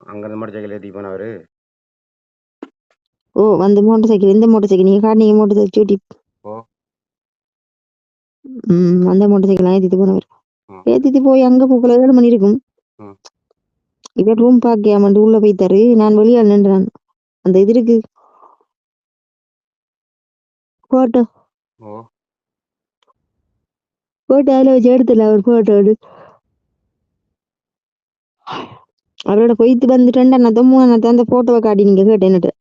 அங்கேருந்து motor cycle ஏற்றி போனவர். ஓ வந்து மோட்டர் சைக்கிள் இந்த மோட்டர் சைக்கிள் நீங்க காட்டினீங்க மோட்டர் சைக்கிள் சூட்டி. ஓ அந்த மோட்டர் சைக்கிள் ஏற்றிட்டு போனவர். ம் ஏற்றிட்டு போய் அங்கே போக்குள்ள 7 மணி இருக்கும். ம் இவர் ரூம் பார்க்காமட்டு உள்ள போய்த்தாரு. நான் வெளியால் நின்றான். அந்த இது இருக்கு போட்டோ ஓ போட்டோ அதில் வச்சு எடுத்துல அவர் போட்டோ அவரோட போயிட்டு வந்து 2 3 அந்த போட்டோவை காட்டி நீங்க கேட்டேன்னுட்டு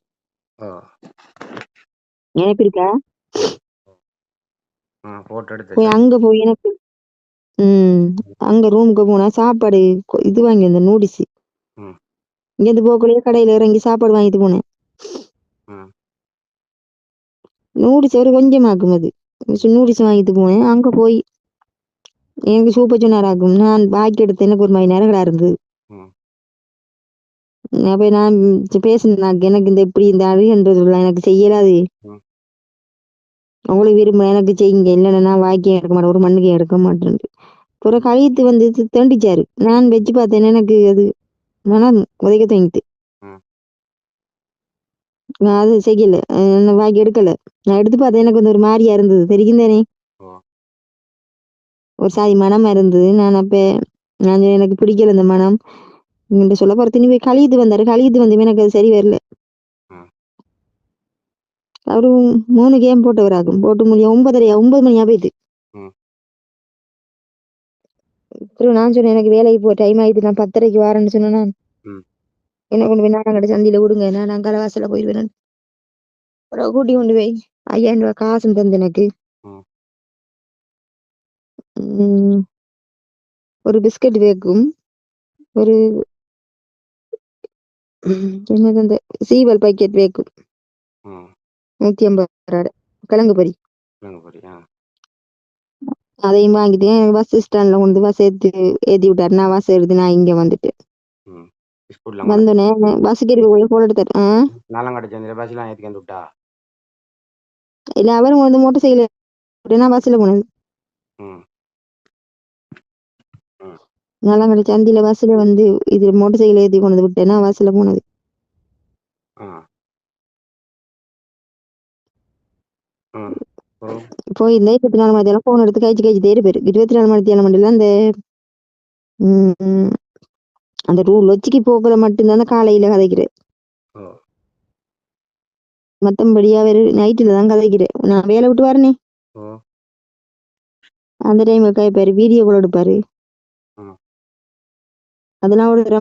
ஓ நினைப்பிருக்கா? ஃபோட்டோ எடுத்து போய் அங்க போய் எனக்கு அங்க ரூமுக்கு போனா சாப்பாடு இது வாங்கி அந்த நூடில்ஸ் ம் இங்கேருந்து போக்குள்ளேயே கடையில இறங்கி சாப்பாடு வாங்கிட்டு போனேன். ம் நூடில்ஸ் ஒரு கொஞ்சமாக்கும் அது நூடில்ஸ் வாங்கிட்டு போனேன். அங்க போய் எனக்கு சூப்பர் சொன்னாராக்கும். நான் பாக்கி எடுத்து எனக்கு ஒரு மாதிரி நேரம் இருந்தது. ம் அப்ப நான் பேசினேன் எனக்கு இந்த எப்படி இந்த அழுகின்றது எனக்கு செய்யலாது. ம் உங்களுக்கு விரும்ப எனக்கு செய்யுங்க இல்லைன்னா நான் வாக்கியம் எடுக்க மாட்டேன் ஒரு மண்ணுக்கு எடுக்க மாட்டேன். பிறகு கழித்து வந்து தண்டிச்சாரு. நான் வச்சு பார்த்தேன் எனக்கு அது மனம் உதைக்க தங்கிட்டு. ம் நான் அது செய்யல வாக்கி எடுக்கல. நான் எடுத்து பார்த்தேன் எனக்கு வந்து ஒரு மாதிரியா இருந்தது தெரியும் தானே. ஓ ஒரு சாதி மனமா இருந்தது. நான் அப்ப நான் எனக்கு பிடிக்கல இந்த மனம். இங்கிட்ட சொல்ல போறது நீ போய் கழித்து வந்தாரு. கழித்து வந்து எனக்கு அது சரி வரல. ம் அவரு 3 கேம் போட்டவராகும். போட்டு முடியும் 9 மணியா போயிட்டு. ம் அப்புறம் நான் சொன்னேன் எனக்கு வேலைக்கு போ டைம் ஆயிடுது நான் 10:30க்கு வரேன்னு சொன்னேன். நான் ம் என்ன கொண்டு போய் நாடகட சந்தியில விடுங்க நான் கலவாசல போயிடுவேன். அப்புறம் கூட்டி கொண்டு போய் 5000 ரூபாய் காசும் தந்து எனக்கு ம் ஒரு பிஸ்கட் வேக்கும் ஒரு என்னது அந்த சீவல் பாக்கெட் வேக்கும் ம் 150 கிழங்கு பொரி போறியா? அதையும் வாங்கிட்டு பஸ் ஸ்டாண்ட்ல கொண்டு பஸ் ஏத்தி விட்டாரு. நான் பஸ் எடுத்து நான் இங்க வந்துட்டு ம் ஸ்கூலில் வந்தோடனே பஸ்ஸுக்கு போய் போல எடுத்தாரு. நாலாம் சந்தியில் பஸ்லாம் ஏற்றி வந்து விட்டா? இல்ல அவரும் வந்து மோட்டர் சைக்கிள் நான் பஸ்ல போனது. ம் ம் நாலாங்கடை சந்தியில பஸ்ல வந்து இது மோட்டர் சைக்கிள் ஏத்தி கொண்டு விட்டேன்னா பஸ்ல போனது. போயிருந்தேன் 24 மணி நேரம் போன் எடுத்து கழிச்சு தேடி போயிரு 24 மணி நேரம் மண்டல அந்த ரூ லொச்சிக்கு போக்குல மட்டும்தான் காலையில கதைக்கிறேன். மத்தபடியா வேறு நைட்டுல தான் கதைக்கிறேன். நான் வேலை விட்டு வரனே அந்த டைம் கைப்பாரு வீடியோ கூட எடுப்பாரு. அதெல்லாம் ஒரு